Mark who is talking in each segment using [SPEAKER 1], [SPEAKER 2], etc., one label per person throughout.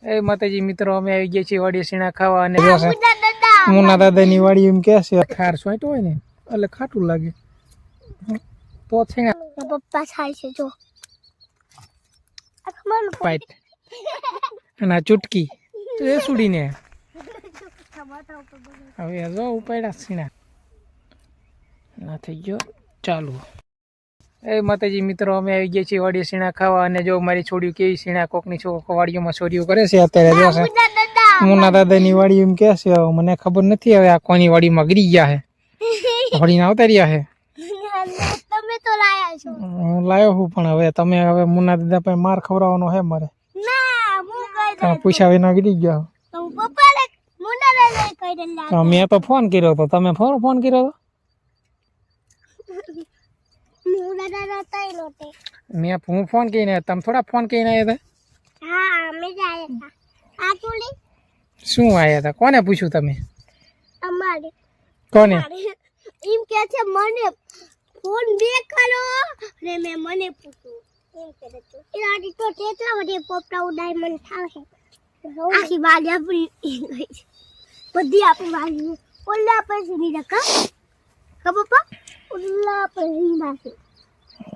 [SPEAKER 1] એ માતાજી મિત્રો, અમે આવી ગયા છીએ વાડી સીણા ખાવા અને મુના દાદાની વાડી એમ કે છે ખાર સોંટ હોય ને એટલે ખાટું લાગે તો છે
[SPEAKER 2] પપ્પા ખાય છે જો
[SPEAKER 1] પાઈટ અને આ ચૂટકી તો એ સુડીને હવે જો ઉપાડ્યા સીણા ના થઈ ગયો ચાલુ. એ માતાજી મિત્રો, અમે આવી ગયા છીએ વાડી સીણા ખાવા અને જો મારી છોડ્યું કેવી સીણા કોકની વાડીઓમાં ચોરીઓ કરે છે અત્યારે જોશે. મુના દાદાની વાડી એમ કે છે, મને ખબર નથી હવે આ કોની વાડીમાં ગરી ગયા છે, વાડીને આવતા રહ્યા છે.
[SPEAKER 2] તમે તો લાયા છો.
[SPEAKER 1] હું લાયો હું પણ હવે તમે હવે મુના દાદા પાસે માર ખવડાવવાનો છે મારે.
[SPEAKER 2] ના હું કહી
[SPEAKER 1] તમે પૂછ્યા વિના ગરી ગયા.
[SPEAKER 2] તો પપ્પાને મુના દાદા કહી દેલા.
[SPEAKER 1] તો મેં તો ફોન કર્યો તો તમે ફોન કર્યો તો
[SPEAKER 2] મુના દાદા તઈ નહોતે.
[SPEAKER 1] હું ફોન કરીને તમે થોડા ફોન કરીને આવ્યા હતા.
[SPEAKER 2] હા અમે જ આયા હતા. આ ચોલી
[SPEAKER 1] શું આવ્યા હતા? કોને પૂછ્યું તમે?
[SPEAKER 2] અમારે
[SPEAKER 1] કોને?
[SPEAKER 2] એમ કે છે મને ફોન બે કરો ને મેં મને પૂછ્યું એમ કે છે. એનાથી તો કેટલા વડે પોપટા ડાયમંડ થાશે. આખી વાડી આપણી ગઈ છે. બધી આપણી વાડી ઓલા પછી ની રકા પપ્પા ઓલા પછી નાખે.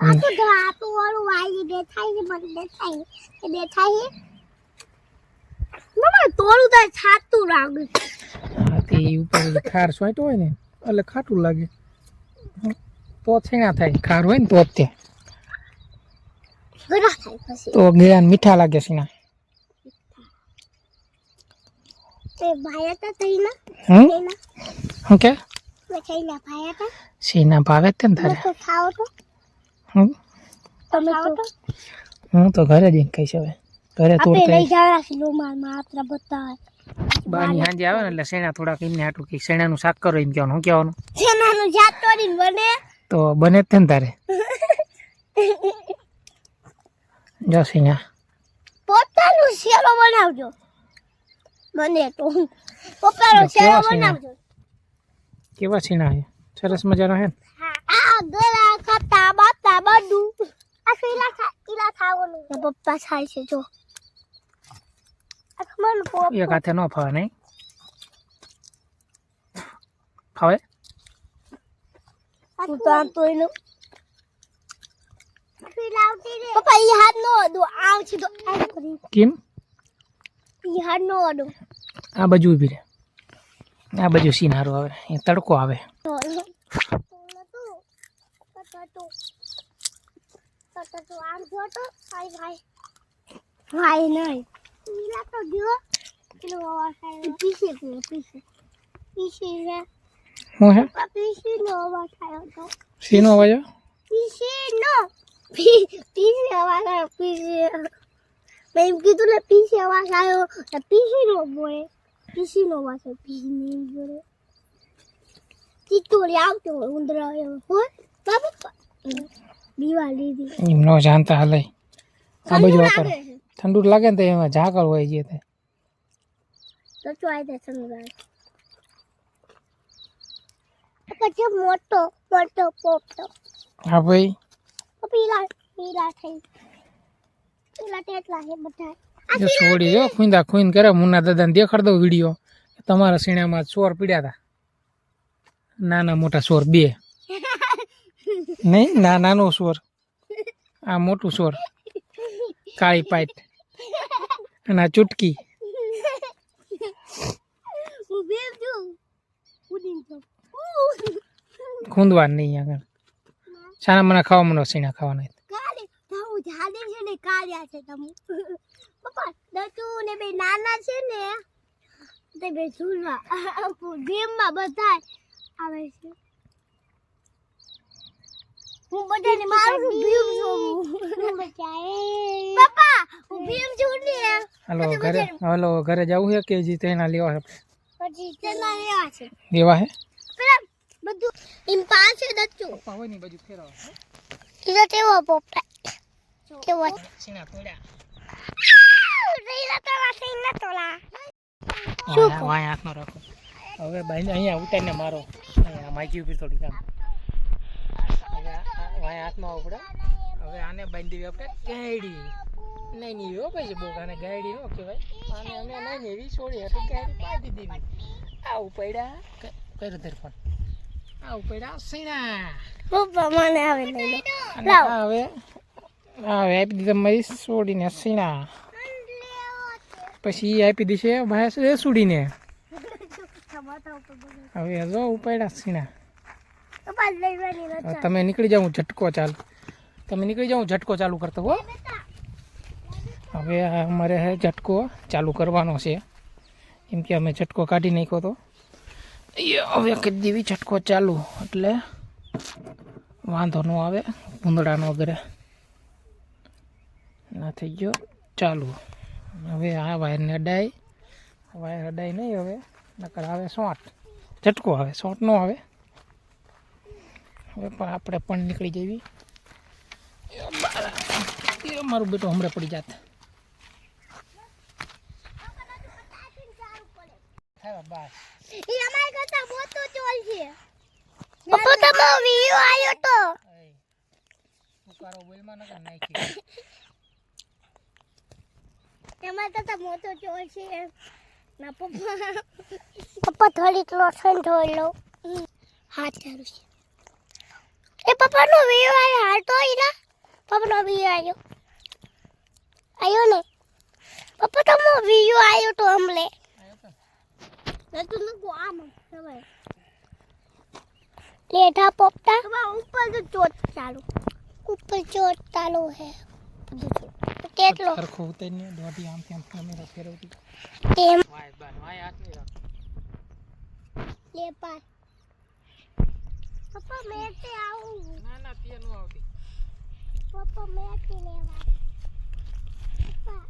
[SPEAKER 2] આ તો ધરાતો વાળું વાડી દેખાય છે, મને દેખાય એ દેખાય છે. મમ્મા તોડું તો છાતું લાગે.
[SPEAKER 1] હા તે ઉપર ખાર સોંટ હોય ને એટલે ખાટું લાગે તો છેણા થાય. ખાર હોય ને તો જ તે
[SPEAKER 2] ગરા થાય પછી
[SPEAKER 1] તો ગળાને મીઠા લાગે સીણા.
[SPEAKER 2] તે ભાયા તા તઈના
[SPEAKER 1] શું કે
[SPEAKER 2] તઈના ભાયા તા
[SPEAKER 1] સીના ભાવે તે ને તારે?
[SPEAKER 2] તો ખાઓ તો તમે તો
[SPEAKER 1] હું તો ઘરે જઈને કહીશ. હવે ઘરે
[SPEAKER 2] આપણે લઈ જવા છે લોમાર માં આપરા બતાવે.
[SPEAKER 1] બાની હાંજે આવે ને એટલે શેણા થોડાક એમને હાટું કે શેણાનું શાક કરો એમ કહેવાનું. શું કહેવાનું?
[SPEAKER 2] શેણાનું શાક કરીને બને
[SPEAKER 1] તો બને જ ને તારે. જો શેણા
[SPEAKER 2] પોતાનું શેરો બનાવજો. બને તો પોતાનો શેરો બનાવજો.
[SPEAKER 1] કેવા શેણા છે? સરસ મજાનો હે.
[SPEAKER 2] આ ગળા ખાતા બાતા બધું આ ઈલા ખાવાનું. પપ્પા ખાય છે જો.
[SPEAKER 1] એક હાથે ન ફાવે નહીં? ફાવે?
[SPEAKER 2] હું તો આમ તો એનું પપ્પા ઈ હાથ નો દો આવ છે તો
[SPEAKER 1] કેમ?
[SPEAKER 2] ઈ હાથ નો દો.
[SPEAKER 1] આ બાજુ ઊભી રહે. આ બાજુ સીનારો આવે, એ તડકો આવે.
[SPEAKER 2] આમ જો તો ભાઈ ભાઈ ભાઈ નહીં ઈલા તો જો પેલો અવાજ પીસે છે.
[SPEAKER 1] શું હે?
[SPEAKER 2] પીસે નો અવાજ આવ્યો તો.
[SPEAKER 1] શીનો અવાજ?
[SPEAKER 2] પીસે નો પીસે અવાજ આવ્યો. પીસે મેં એમ કીધું ને પીસે અવાજ આવ્યો તો પીસે નો બોલે. પીસે નો અવાજ આવ્યો. પીસે નહીં બોલે. ચીટોડી આવતો ઉંદરા આવ્યો હોય બાબુ દિવાળી દી
[SPEAKER 1] એમ ન જાણતા હાલે. આ બાજુ વાપર ઠંડુ લાગે ને તો એમાં ઝાકળ હોય છે તે
[SPEAKER 2] તો ચોઈ દે સંગાર. પછી મોટો પોપટો.
[SPEAKER 1] હા ભાઈ
[SPEAKER 2] પીલા થઈ પીલા ટેટલા છે બધા.
[SPEAKER 1] જો છોડી જો ખૂન કરે. મુના દાદાને દેખાડ દો વિડીયો. તમારા સીણામાં ચોર પીડ્યા હતા. નાના મોટા ચોર બે નહીં? નાનો ચોર, આ મોટું ચોર, કાળી પાઈટ અને આ ચૂટકી. ખૂંદવાનું નહીં આગળ. છાના મને ખાવા મને સીણા ખાવાના.
[SPEAKER 2] પપ્પા દતુ ને બે નાના છે ને તે બે ઝૂલા ગેમમાં બધા આવે છે. હું બધાને મારું ભીમ જોઉં. પપ્પા હું ભીમ જોઉં ને.
[SPEAKER 1] હાલો ઘરે જવું છે કે જી તેના લેવા છે?
[SPEAKER 2] પછી તેના લેવા છે.
[SPEAKER 1] લેવા હે
[SPEAKER 2] પેલા બધું ઇમ પાસે દતુ
[SPEAKER 1] પપ્પા હોય ની બાજુ ફેરવા.
[SPEAKER 2] ઈલો તેવો પોપટા કેવો
[SPEAKER 1] સીણા તોડ્યા.
[SPEAKER 2] રેલા તોલા
[SPEAKER 1] શું વાય હાથ ન રાખો. હવે બાઈ અહીંયા ઉતારીને મારો. અહીંયા માઈકી ઉપર થોડી કામ. વાય હાથ ન આવડે. હવે આને બાંધી દેવી આપણે કેડી. નહીં નહીં હો ભાઈ બોક આને ગાડી નો કહેવાય આને અમે નહીં એવી છોડી હતી ગાડી બાંધી દીધી આવું પડ્યા કર્યો ધર ફોન આવું પડ્યા સીણા
[SPEAKER 2] પપ્પા મને આવે લઈ લો
[SPEAKER 1] અને હવે આપી દીધા મારી છોડીને સીણા પછી એ આપી દીશે ભાઈ સુડીને હવે જો ઉપાડ્યા સીણા
[SPEAKER 2] પપ્પા લેવાની
[SPEAKER 1] હવે
[SPEAKER 2] નથી
[SPEAKER 1] તમે નીકળી જાઓ ઝટકો ચાલુ તમે નીકળી જાઓ ઝટકો ચાલુ કરતો હો હવે આ અમારે ઝટકો ચાલુ કરવાનો છે કેમ કે અમે ઝટકો કાઢી નાખ્યો તો હવે કરી દેવી ઝટકો ચાલુ એટલે વાંધો ન આવે ભૂંદડાનો વગેરે ના થઈ ગયો ચાલુ હવે આ વાયરને અડાય વાયર અડાય નહીં હવે નકર આવે શોર્ટ ઝટકો આવે શોર્ટ ન આવે હવે પણ આપણે પણ નીકળી જવી મારું બેટો હમણાં પડી જાત બસ
[SPEAKER 2] ઈ અમાર કરતા મોટો ચોલ છે પપ્પા તમારો વિડિયો આયો તો
[SPEAKER 1] ઉકારો બોલમાં નકર નાખી
[SPEAKER 2] અમાર કરતા મોટો ચોલ છે ના પપ્પા થોડીક લોસન ધોઈ લો હાથ ચાલુ છે એ પપ્પાનો વિડિયો આયો હાલ તો ઈના પપ્પાનો વિડિયો આયો ને પપ્પા તમારો વિડિયો આયો તો હમલે તું नको આમ હવે લેઠા પોપટા ઉપર તો ચોટ ચાલુ હે કેટલો
[SPEAKER 1] સરખો ઉતરીને દોઢી આમથી આમ કેમેરા ફેરવતી
[SPEAKER 2] તેમ
[SPEAKER 1] વાય બાન વાય હાથ નહીં રાખ
[SPEAKER 2] લે પા પપ્પા મેં તે આવું
[SPEAKER 1] ના ના તે નો આવતી
[SPEAKER 2] પપ્પા મેં તે લેવા પપ્પા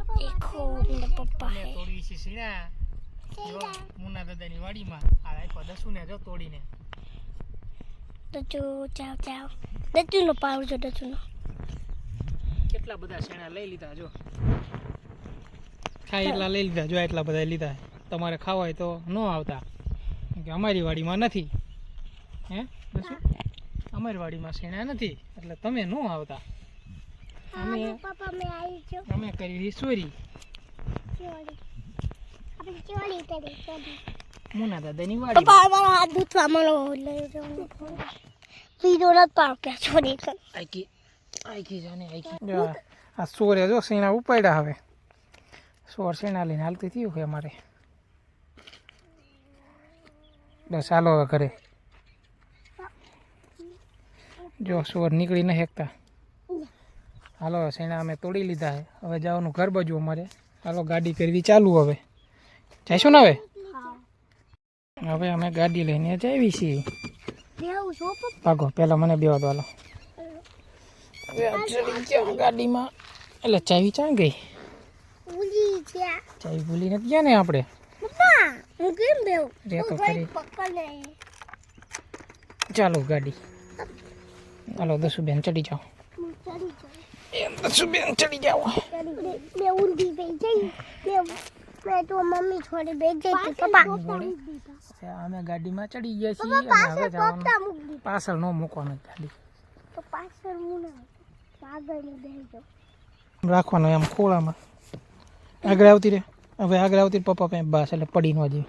[SPEAKER 2] દેખો मेरे पप्पा
[SPEAKER 1] મેં તોડી છે સીણા જો મુન્ના દાદાની વાડીમાં આ આખો દસુને જો તોડીને
[SPEAKER 2] દચુ ચાવ ચાવ દચુ નો પાવ જો દચુ નો
[SPEAKER 1] કેટલા બધા શેણા લઈ લીધા જો ખાય એટલા લઈ લીધા જો એટલા બધા લીધા તમારે ખાવા હોય તો ન આવતા કેમ કે અમારી વાડીમાં નથી હે દસુ અમારી વાડીમાં શેણા નથી એટલે તમે ન આવતા અમે
[SPEAKER 2] પપ્પા મે આવી છો
[SPEAKER 1] અમે કરી ચોરી
[SPEAKER 2] ચોરી આપણે ચોરી કરી
[SPEAKER 1] મુન્ના દાદાની વાડી
[SPEAKER 2] પપ્પા મારો હાથ દૂધવા મળો લઈ જાવ વિડિયો ન પાડ કે ચોરી કર
[SPEAKER 1] આઈકી જાને આઈકી આ સોરે જો સીણા ઉપાડ્યા હવે સોર સીણા લઈને હાલતી થયું છે અમારે બસ ચાલો હવે ઘરે જો સોર નીકળી ન શકતા હાલો સીણા અમે તોડી લીધા છે હવે જવાનું ઘર બાજુ અમારે હાલો ગાડી કરવી ચાલુ હવે જઈશું ને હવે અમે ગાડી લઈને જઈએ છીએ
[SPEAKER 2] દેવું છો
[SPEAKER 1] ભાગો પહેલાં મને બેવા દો હાલો હવે આ ચડી ગયા ગાડીમાં એટલે ચાવી ચાં ગઈ
[SPEAKER 2] ભૂલી ગયા
[SPEAKER 1] ચાવી ભૂલી નથી ગયા ને આપણે
[SPEAKER 2] પપ્પા હું કેમ બેવું
[SPEAKER 1] રે તો ખરી
[SPEAKER 2] પકડ લે
[SPEAKER 1] ચાલો ગાડી હાલો દસુબેન ચડી જાઓ
[SPEAKER 2] હું ચડી જાઉં
[SPEAKER 1] એમ દસુબેન ચડી જાઓ
[SPEAKER 2] બે ઊંધી બે જઈ બે તો મમ્મી છોડી બે જઈ પપ્પા
[SPEAKER 1] અમે ગાડીમાં ચડી ગયા છીએ અને હવે જવાનું પાછળ ન મૂકવાનું ગાડી
[SPEAKER 2] તો પાછળ હું ના આગળ ની બેસજો
[SPEAKER 1] રાખવાનું એમ ખોળામાં આગળ આવતી રે હવે આગળ આવતી પપ્પા પાસે બસ એટલે પડી ન જઈએ